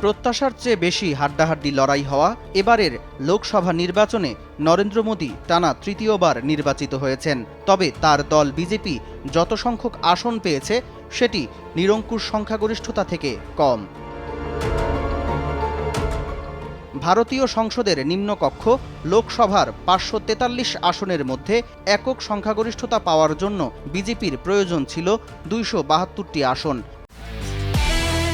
প্রত্যাশার চেয়ে বেশি হাড্ডাহাড্ডি লড়াই হওয়া এবারের লোকসভা নির্বাচনে নরেন্দ্র মোদী টানা তৃতীয়বার নির্বাচিত হয়েছেন। তবে তার দল বিজেপি যত সংখ্যক আসন পেয়েছে সেটি নিরঙ্কুশ সংখ্যাগরিষ্ঠতা থেকে কম। ভারতীয় সংসদের নিম্নকক্ষ লোকসভার 543 আসনের মধ্যে একক সংখ্যাগরিষ্ঠতা পাওয়ার জন্য বিজেপির প্রয়োজন ছিল 272টি আসন।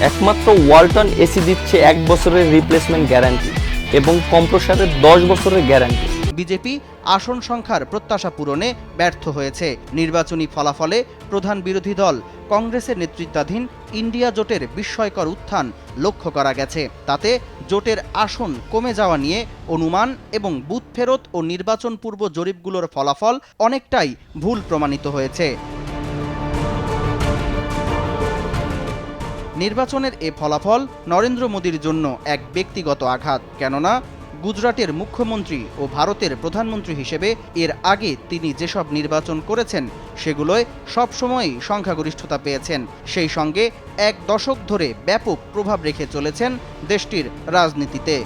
একমাত্র ওয়ালটন এসি দিচ্ছে 1 বছরের রিপ্লেসমেন্ট গ্যারান্টি এবং কম্প্রেসারের 10 বছরের গ্যারান্টি। বিজেপি আসন সংখ্যার প্রত্যাশা পূরণে ব্যর্থ হয়েছে। নির্বাচনী ফলাফলে প্রধান বিরোধী দল কংগ্রেসের নেতৃত্বাধীন ইন্ডিয়া জোটের বিস্ময়কর উত্থান লক্ষ্য করা গেছে। তাতে জোটের আসন কমে যাওয়া নিয়ে অনুমান এবং বুথ ফেরত ও নির্বাচন পূর্ব জরিপগুলোর ফলাফল অনেকটাই ভুল প্রমাণিত হয়েছে। নির্বাচনের এ ফলাফল নরেন্দ্র মোদীর জন্য এক ব্যক্তিগত আঘাত। কেননা গুজরাটের মুখ্যমন্ত্রী ও ভারতের প্রধানমন্ত্রী হিসেবে এর আগে তিনি যেসব নির্বাচন করেছেন সেগুলোয় সবসময়ই সংখ্যাগরিষ্ঠতা পেয়েছেন। সেই সঙ্গে 1 দশক ধরে ব্যাপক প্রভাব রেখে চলেছেন দেশটির রাজনীতিতে।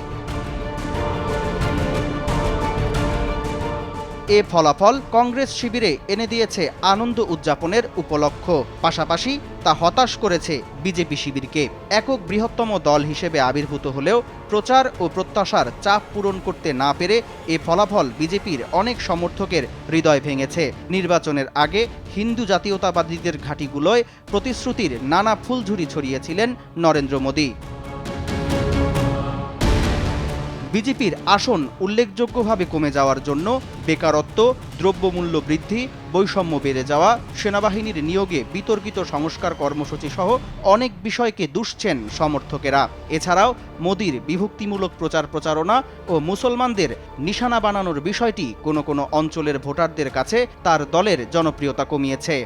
এ ফলাফল কংগ্রেস শিবিরে এনে দিয়েছে আনন্দ উদযাপনের উপলক্ষ, পাশাপাশি তা হতাশ করেছে বিজেপি শিবিরকে। একক বৃহত্তম দল হিসেবে আবির্ভূত হলেও প্রচার ও প্রত্যাশার চাপ পূরণ করতে না পেরে এ ফলাফল বিজেপির অনেক সমর্থকের হৃদয় ভেঙেছে। নির্বাচনের আগে হিন্দু জাতীয়তাবাদীদের ঘাঁটিগুলোয় প্রতিশ্রুতির নানা ফুলঝুরি ছড়িয়েছিলেন নরেন্দ্র মোদী। বিজেপির আসন উল্লেখযোগ্যভাবে কমে যাওয়ার জন্য বেকারত্ব, দ্রব্যমূল্য বৃদ্ধি, বৈষম্য বেড়ে যাওয়া, সেনাবাহিনীর নিয়োগে বিতর্কিত সংস্কার কর্মসূচি সহ অনেক বিষয়কে দুষছেন সমর্থকেরা। এছাড়াও মোদীর বিভক্তিমূলক প্রচারণা ও মুসলমানদের নিশানা বানানোর বিষয়টি কোনো কোনো অঞ্চলের ভোটারদের কাছে তার দলের জনপ্রিয়তা কমিয়েছে।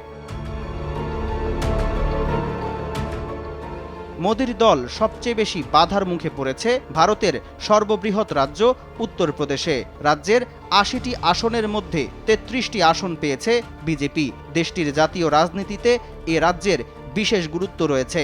মোদীর দল সবচেয়ে বেশি বাধার মুখে পড়েছে ভারতের সর্ববৃহৎ রাজ্য উত্তরপ্রদেশে। রাজ্যের 80টি আসনের মধ্যে 33টি আসন পেয়েছে বিজেপি। দেশটির জাতীয় রাজনীতিতে এ রাজ্যের বিশেষ গুরুত্ব রয়েছে।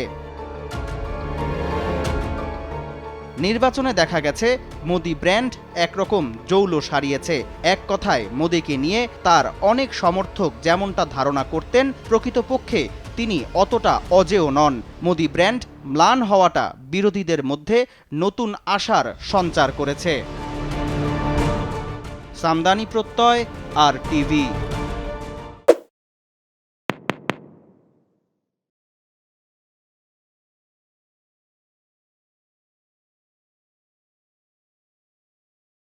নির্বাচনে দেখা গেছে মোদী ব্র্যান্ড একরকম জৌল সারিয়েছে। এক কথায় মোদীকে নিয়ে তার অনেক সমর্থক যেমনটা ধারণা করতেন, প্রকৃতপক্ষে তিনি অতটা অজেয় নন। মোদী ব্র্যান্ড ম্লান হওয়াটা বিরোধীদের মধ্যে নতুন আশার সঞ্চার করেছে। সামদানি প্রত্যয়, আর টিভি।